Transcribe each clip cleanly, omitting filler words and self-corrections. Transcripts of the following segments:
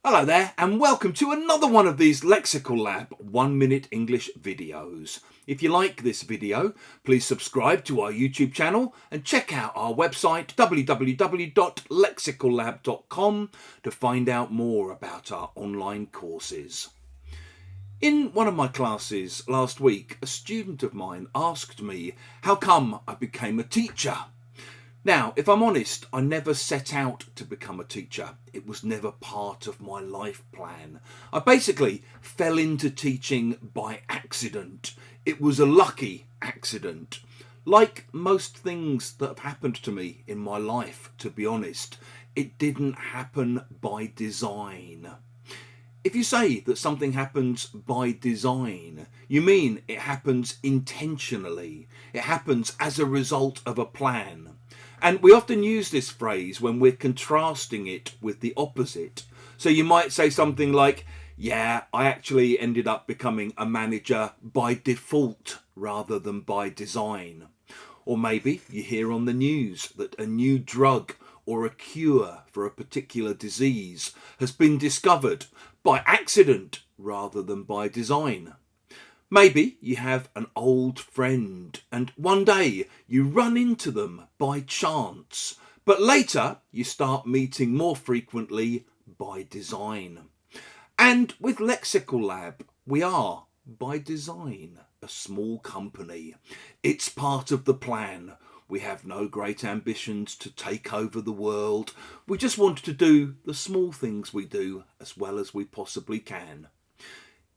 Hello there and welcome to another one of these Lexical Lab 1 minute English videos. If you like this video, please subscribe to our YouTube channel and check out our website www.lexicallab.com to find out more about our online courses. In one of my classes last week, a student of mine asked me how come I became a teacher. Now, if I'm honest, I never set out to become a teacher. It was never part of my life plan. I basically fell into teaching by accident. It was a lucky accident. Like most things that have happened to me in my life, to be honest, it didn't happen by design. If you say that something happens by design, you mean it happens intentionally. It happens as a result of a plan. And we often use this phrase when we're contrasting it with the opposite. So you might say something like, yeah, I actually ended up becoming a manager by default rather than by design. Or maybe you hear on the news that a new drug or a cure for a particular disease has been discovered by accident rather than by design. Maybe you have an old friend and one day you run into them by chance, but later you start meeting more frequently by design. And with Lexical Lab, we are, by design, a small company. It's part of the plan. We have no great ambitions to take over the world. We just want to do the small things we do as well as we possibly can.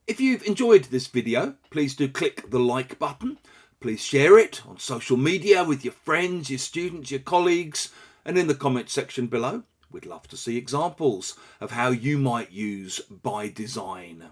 If you've enjoyed this video, please do click the like button. Please share it on social media with your friends, your students, your colleagues, and in the comment section below. We'd love to see examples of how you might use by design.